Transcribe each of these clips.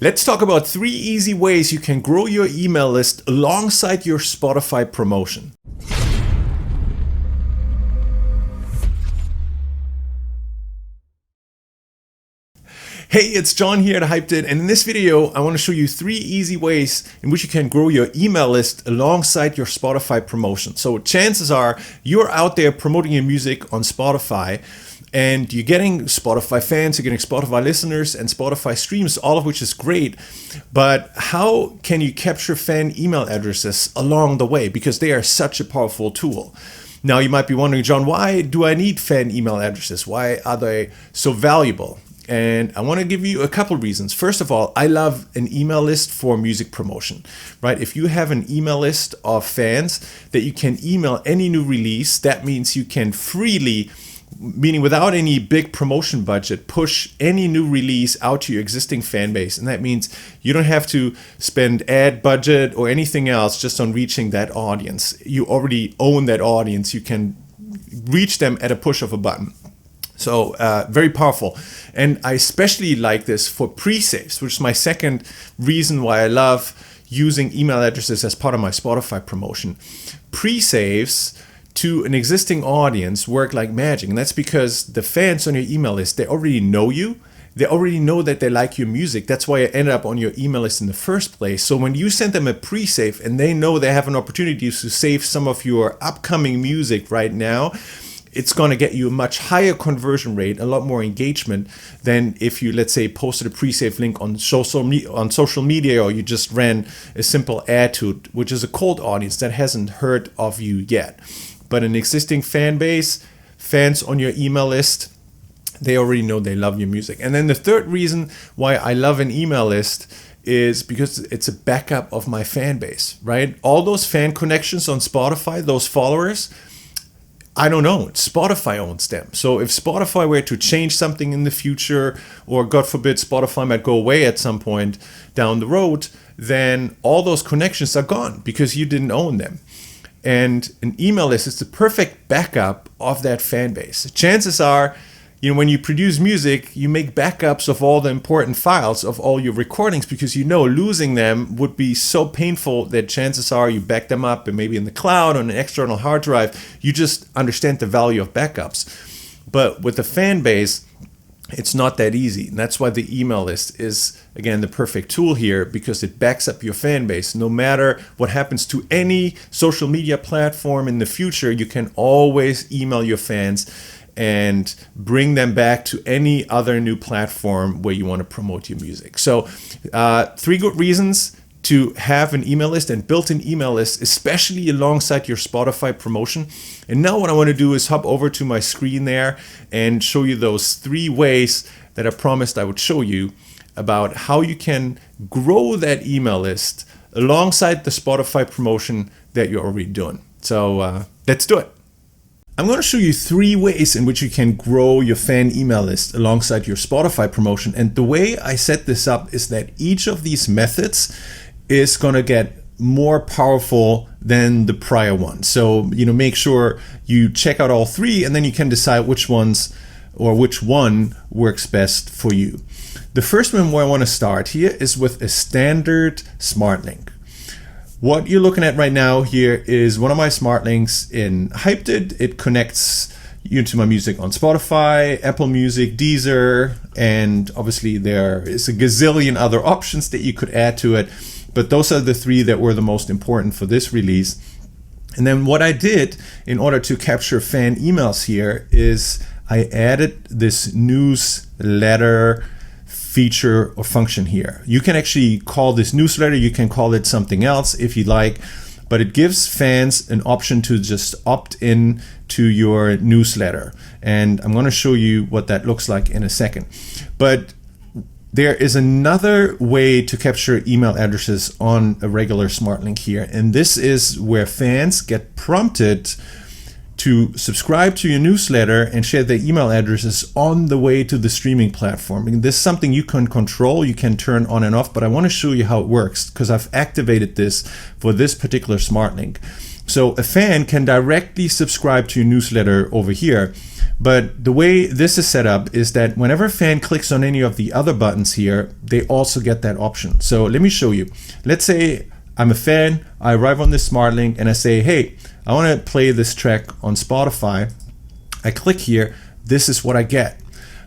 Let's talk about 3 easy ways you can grow your email list alongside your Spotify promotion. Hey, it's John here at Hyped It, and in this video, I want to show you 3 easy ways in which you can grow your email list alongside your Spotify promotion. So chances are you're out there promoting your music on Spotify, and you're getting Spotify fans, you're getting Spotify listeners and Spotify streams, all of which is great. But how can you capture fan email addresses along the way? Because they are such a powerful tool. Now you might be wondering, John, why do I need fan email addresses? Why are they so valuable? And I want to give you a couple reasons. First of all, I love an email list for music promotion, right? If you have an email list of fans that you can email any new release, that means you can freely, meaning without any big promotion budget, push any new release out to your existing fan base. And that means you don't have to spend ad budget or anything else just on reaching that audience. You already own that audience. You can reach them at a push of a button. So very powerful. And I especially like this for pre-saves, which is my second reason why I love using email addresses as part of my Spotify promotion. Pre-saves to an existing audience work like magic. And that's because the fans on your email list, they already know you. They already know that they like your music. That's why I ended up on your email list in the first place. So when you send them a pre-save and they know they have an opportunity to save some of your upcoming music right now, it's going to get you a much higher conversion rate, a lot more engagement than if you, let's say, posted a pre-save link on social media, or you just ran a simple ad to it, which is a cold audience that hasn't heard of you yet. But an existing fan base, fans on your email list, they already know they love your music. And then the third reason why I love an email list is because it's a backup of my fan base, right? All those fan connections on Spotify, those followers, I don't own. Spotify owns them. So if Spotify were to change something in the future, or God forbid, Spotify might go away at some point down the road, then all those connections are gone because you didn't own them. And an email list is the perfect backup of that fan base. Chances are, when you produce music, you make backups of all the important files of all your recordings, because losing them would be so painful that chances are you back them up and maybe in the cloud on an external hard drive. You just understand the value of backups. But with the fan base, it's not that easy. And that's why the email list is, again, the perfect tool here, because it backs up your fan base. No matter what happens to any social media platform in the future, you can always email your fans and bring them back to any other new platform where you want to promote your music. So 3 good reasons to have an email list and built an email list, especially alongside your Spotify promotion. And now what I want to do is hop over to my screen there and show you those 3 ways that I promised I would show you about how you can grow that email list alongside the Spotify promotion that you're already doing. So let's do it. I'm going to show you 3 ways in which you can grow your fan email list alongside your Spotify promotion. And the way I set this up is that each of these methods is going to get more powerful than the prior one. So, make sure you check out all 3, and then you can decide which ones or which one works best for you. The first one where I want to start here is with a standard smart link. What you're looking at right now here is one of my smart links in Hyped It. It connects you to my music on Spotify, Apple Music, Deezer, and obviously there is a gazillion other options that you could add to it. But those are the 3 that were the most important for this release. And then what I did in order to capture fan emails here is I added this newsletter feature or function here. You can actually call this newsletter, you can call it something else if you like, but it gives fans an option to just opt in to your newsletter. And I'm going to show you what that looks like in a second. But there is another way to capture email addresses on a regular smart link here, and this is where fans get prompted to subscribe to your newsletter and share their email addresses on the way to the streaming platform. And this is something you can control, you can turn on and off, but I want to show you how it works because I've activated this for this particular smart link. So a fan can directly subscribe to your newsletter over here, But the way this is set up is that whenever a fan clicks on any of the other buttons here, they also get that option. So let me show you. Let's say I'm a fan, I arrive on this smart link and I say, hey, I want to play this track on Spotify. I click here, this is what I get.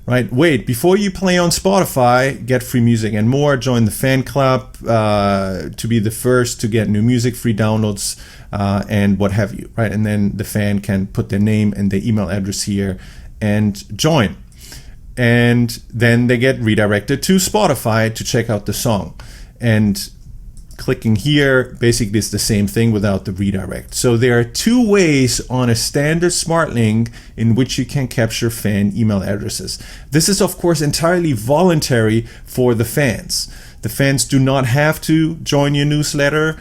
Right? Wait, before you play on Spotify, get free music and more, join the fan club to be the first to get new music, free downloads, and what have you, right? And then the fan can put their name and their email address here and join. And then they get redirected to Spotify to check out the song. And clicking here basically is the same thing without the redirect. So there are two ways on a standard smart link in which you can capture fan email addresses. This is of course entirely voluntary for the fans. The fans do not have to join your newsletter.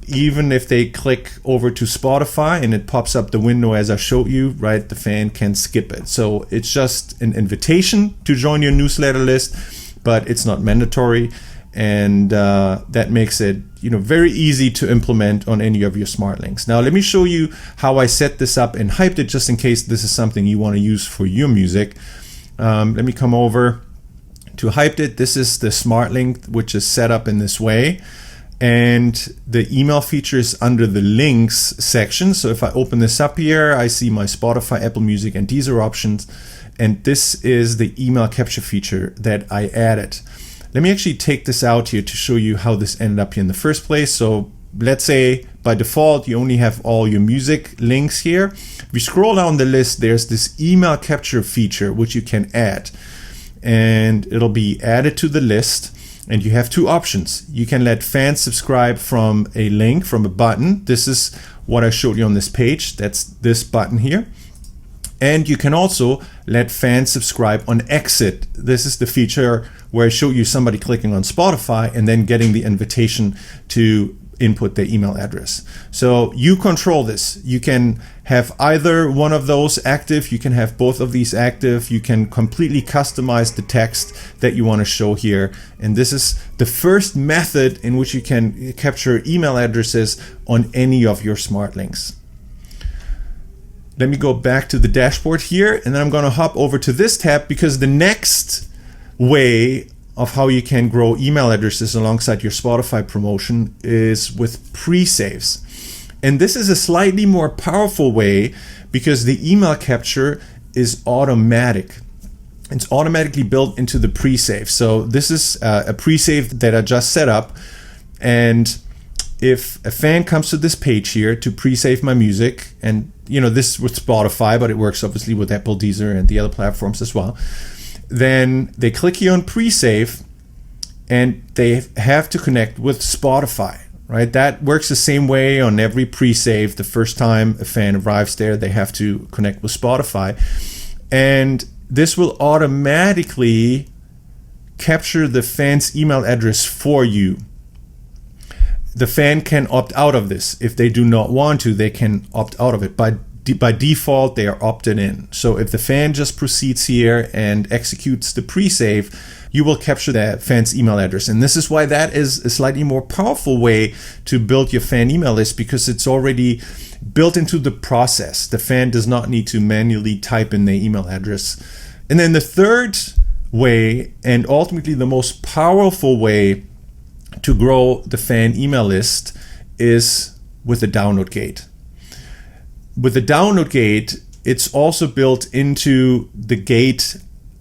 Even if they click over to Spotify and it pops up the window as I showed you, right, the fan can skip it. So it's just an invitation to join your newsletter list, but it's not mandatory. And that makes it, very easy to implement on any of your smart links. Now let me show you how I set this up and hyped it, just in case this is something you want to use for your music. Let me come over to hyped it. This is the smart link, which is set up in this way. And the email feature is under the links section. So if I open this up here, I see my Spotify, Apple Music, and Deezer options. And this is the email capture feature that I added. Let me actually take this out here to show you how this ended up here in the first place. So let's say by default, you only have all your music links here. If you scroll down the list, there's this email capture feature, which you can add. And it'll be added to the list. And you have two options. You can let fans subscribe from a link, from a button. This is what I showed you on this page. That's this button here. And you can also let fans subscribe on exit. This is the feature where I show you somebody clicking on Spotify and then getting the invitation to input their email address. So you control this. You can have either one of those active. You can have both of these active. You can completely customize the text that you want to show here. And this is the first method in which you can capture email addresses on any of your smart links. Let me go back to the dashboard here, and then I'm going to hop over to this tab, because the next way of how you can grow email addresses alongside your Spotify promotion is with pre-saves. And this is a slightly more powerful way because the email capture is automatic. It's automatically built into the pre-save. So this is a pre-save that I just set up. And if a fan comes to this page here to pre-save my music, and this is with Spotify, but it works obviously with Apple, Deezer, and the other platforms as well, then they click here on pre-save and they have to connect with Spotify, right? That works the same way on every pre-save. The first time a fan arrives there, they have to connect with Spotify. And this will automatically capture the fan's email address for you. The fan can opt out of this. If they do not want to, they can opt out of it. By default, they are opted in. So if the fan just proceeds here and executes the pre-save, you will capture that fan's email address. And this is why that is a slightly more powerful way to build your fan email list, because it's already built into the process. The fan does not need to manually type in their email address. And then the third way, and ultimately the most powerful way to grow the fan email list, is with the download gate. With the download gate, it's also built into the gate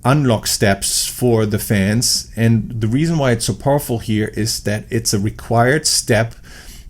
unlock steps for the fans. And the reason why it's so powerful here is that it's a required step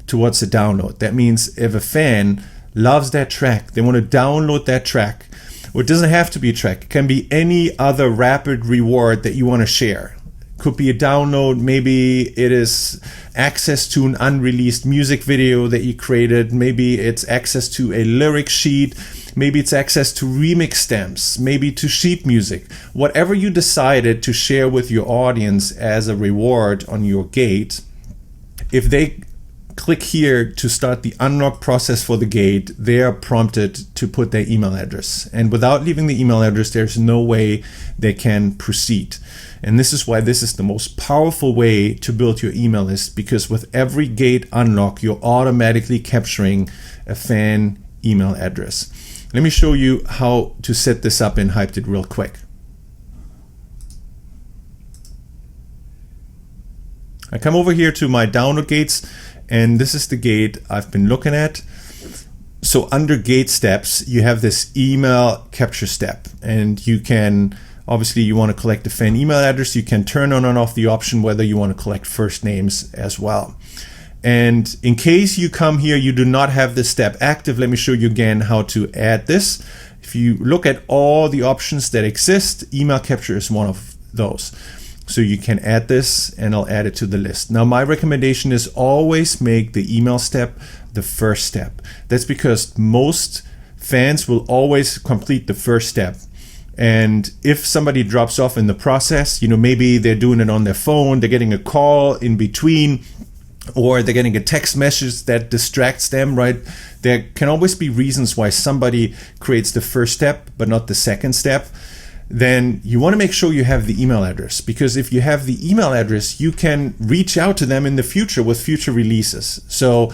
towards the download. That means if a fan loves that track, they want to download that track, or it doesn't have to be a track, it can be any other rapid reward that you want to share. Could be a download, maybe it is access to an unreleased music video that you created, maybe it's access to a lyric sheet, maybe it's access to remix stamps, maybe to sheet music. Whatever you decided to share with your audience as a reward on your gate, if they click here to start the unlock process for the gate, they are prompted to put their email address. And without leaving the email address, there's no way they can proceed. And this is why this is the most powerful way to build your email list, because with every gate unlock, you're automatically capturing a fan email address. Let me show you how to set this up in Hyped It real quick. I come over here to my download gates, and this is the gate I've been looking at. So under gate steps, you have this email capture step, and you can, obviously you want to collect the fan email address. You can turn on and off the option whether you want to collect first names as well. And in case you come here, you do not have this step active, let me show you again how to add this. If you look at all the options that exist, email capture is one of those. So you can add this, and I'll add it to the list. Now my recommendation is always make the email step the first step. That's because most fans will always complete the first step. And if somebody drops off in the process, maybe they're doing it on their phone, they're getting a call in between, or they're getting a text message that distracts them, right? There can always be reasons why somebody creates the first step but not the second step. Then you want to make sure you have the email address, because if you have the email address, you can reach out to them in the future with future releases. So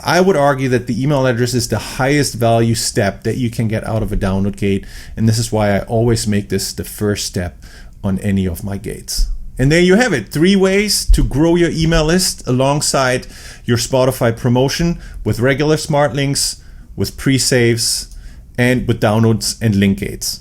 I would argue that the email address is the highest value step that you can get out of a download gate, and this is why I always make this the first step on any of my gates. And there you have it, 3 ways to grow your email list alongside your Spotify promotion, with regular smart links, with pre-saves, and with downloads and link gates.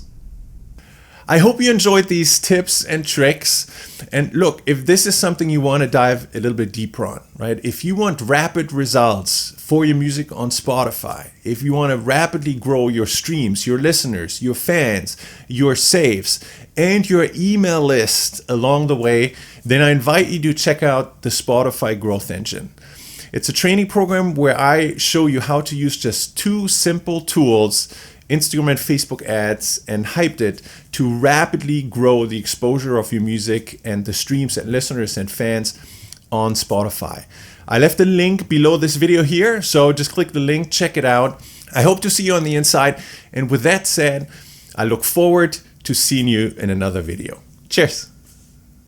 I hope you enjoyed these tips and tricks. And look, if this is something you want to dive a little bit deeper on, right? If you want rapid results for your music on Spotify, if you want to rapidly grow your streams, your listeners, your fans, your saves, and your email list along the way, then I invite you to check out the Spotify Growth Engine. It's a training program where I show you how to use just 2 simple tools, Instagram and Facebook ads, and Hyped It, to rapidly grow the exposure of your music and the streams and listeners and fans on Spotify. I left a link below this video here, so just click the link, check it out. I hope to see you on the inside. And with that said, I look forward to seeing you in another video. Cheers.